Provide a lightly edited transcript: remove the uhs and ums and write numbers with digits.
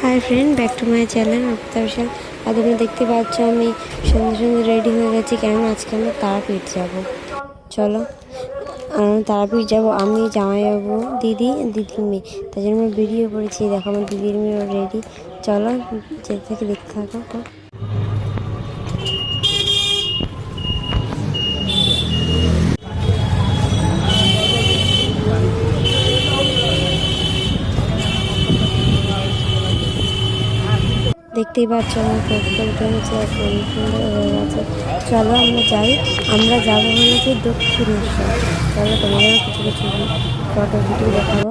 High friend, back to my channel Arpita Bishal. আর তোমরা দেখতে পাচ্ছ আমি সুন্দর সুন্দর রেডি হয়ে গেছি, কেননা আজকে আমরা তারাপীঠ যাবো। চলো, তারাপীঠ যাবো। আমি, জামাইবাবু, দিদির মেয়ে, তাই জন্য আমরা বেরিয়ে পড়েছি। দেখো আমার দিদির মেয়ে রেডি। চলো যেতে থেকে দেখতে থাকো। দেখতেই পাচ্ছ আমার টোটো হচ্ছে সুন্দর হয়ে গেছে। চলো আমরা যাই। আমরা যাবো হচ্ছে দক্ষিণেশ্বর। চলো তোমাদেরও কিছু কিছু ফটো ভিডিও দেখাবো।